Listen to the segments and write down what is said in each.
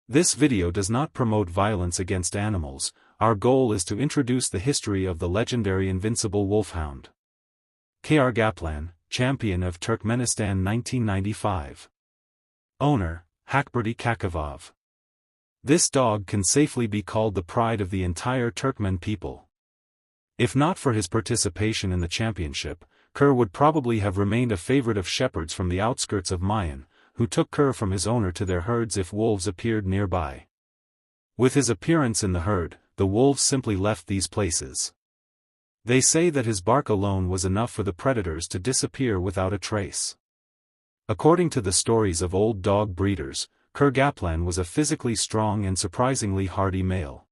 This video does not promote violence against animals. Our goal is to introduce the history of the legendary Invincible Wolfhound. Ker Gaplan, Champion of Turkmenistan 1995. Owner, Hakberdi Kakavov. This dog can safely be called the pride of the entire Turkmen people. If not for his participation in the championship, Ker would probably have remained a favorite of shepherds from the outskirts of Mayan, who took Ker from his owner to their herds if wolves appeared nearby. With his appearance in the herd, the wolves simply left these places. They say that his bark alone was enough for the predators to disappear without a trace. According to the stories of old dog breeders, Ker Gaplan was a physically strong and surprisingly hardy male.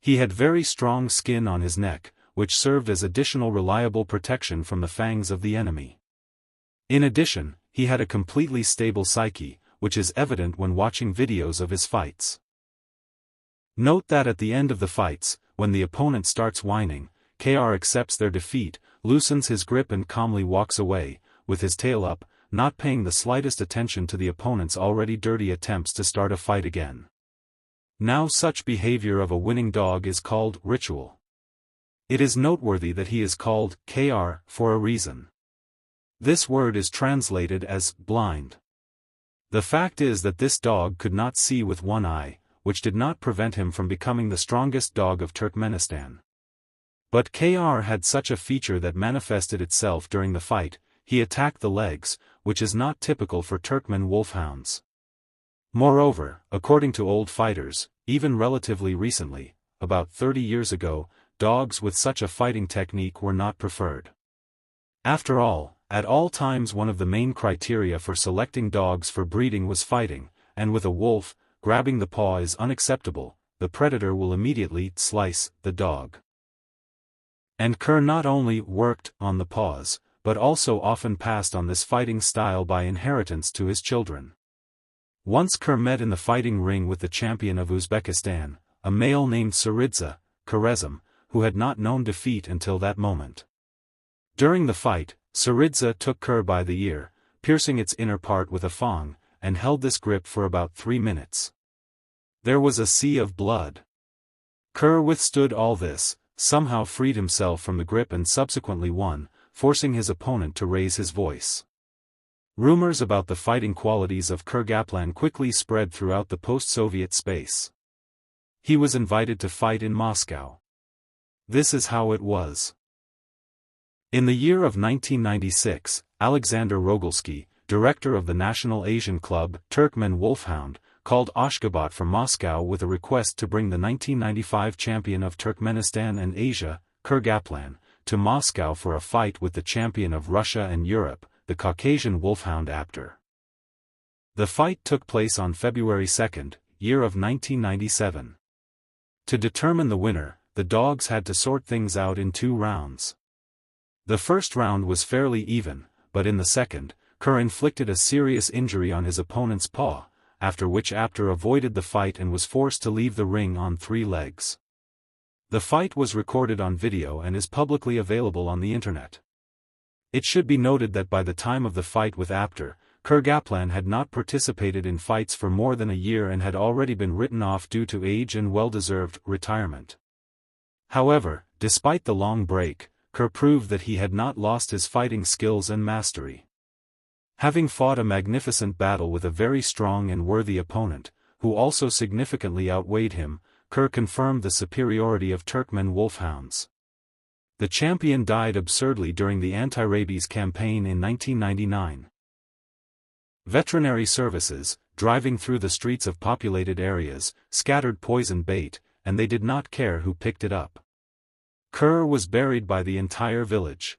He had very strong skin on his neck, which served as additional reliable protection from the fangs of the enemy. In addition, he had a completely stable psyche, which is evident when watching videos of his fights. Note that at the end of the fights, when the opponent starts whining, Ker accepts their defeat, loosens his grip and calmly walks away, with his tail up, not paying the slightest attention to the opponent's already dirty attempts to start a fight again. Now such behavior of a winning dog is called ritual. It is noteworthy that he is called Ker for a reason. This word is translated as blind. The fact is that this dog could not see with one eye, which did not prevent him from becoming the strongest dog of Turkmenistan. But Ker had such a feature that manifested itself during the fight. He attacked the legs, which is not typical for Turkmen wolfhounds. Moreover, according to old fighters, even relatively recently, about 30 years ago, dogs with such a fighting technique were not preferred. After all, at all times one of the main criteria for selecting dogs for breeding was fighting, and with a wolf, grabbing the paw is unacceptable. The predator will immediately slice the dog. And Ker not only worked on the paws, but also often passed on this fighting style by inheritance to his children. Once Ker met in the fighting ring with the champion of Uzbekistan, a male named Saridza, Kerezm, who had not known defeat until that moment. During the fight, Saridza took Ker by the ear, piercing its inner part with a fong, and held this grip for about 3 minutes. There was a sea of blood. Ker withstood all this, somehow freed himself from the grip and subsequently won, forcing his opponent to raise his voice. Rumors about the fighting qualities of Ker Gaplan quickly spread throughout the post-Soviet space. He was invited to fight in Moscow. This is how it was. In the year of 1996, Alexander Rogolsky, director of the National Asian Club Turkmen Wolfhound, called Ashgabat from Moscow with a request to bring the 1995 champion of Turkmenistan and Asia, Ker Gaplan, to Moscow for a fight with the champion of Russia and Europe, the Caucasian Wolfhound Apter. The fight took place on February 2, year of 1997. To determine the winner, the dogs had to sort things out in 2 rounds. The first round was fairly even, but in the second, Ker inflicted a serious injury on his opponent's paw, after which Apter avoided the fight and was forced to leave the ring on 3 legs. The fight was recorded on video and is publicly available on the internet. It should be noted that by the time of the fight with Apter, Ker Gaplan had not participated in fights for more than a year and had already been written off due to age and well-deserved retirement. However, despite the long break, Ker proved that he had not lost his fighting skills and mastery. Having fought a magnificent battle with a very strong and worthy opponent, who also significantly outweighed him, Ker confirmed the superiority of Turkmen wolfhounds. The champion died absurdly during the anti-rabies campaign in 1999. Veterinary services, driving through the streets of populated areas, scattered poison bait, and they did not care who picked it up. Ker was buried by the entire village.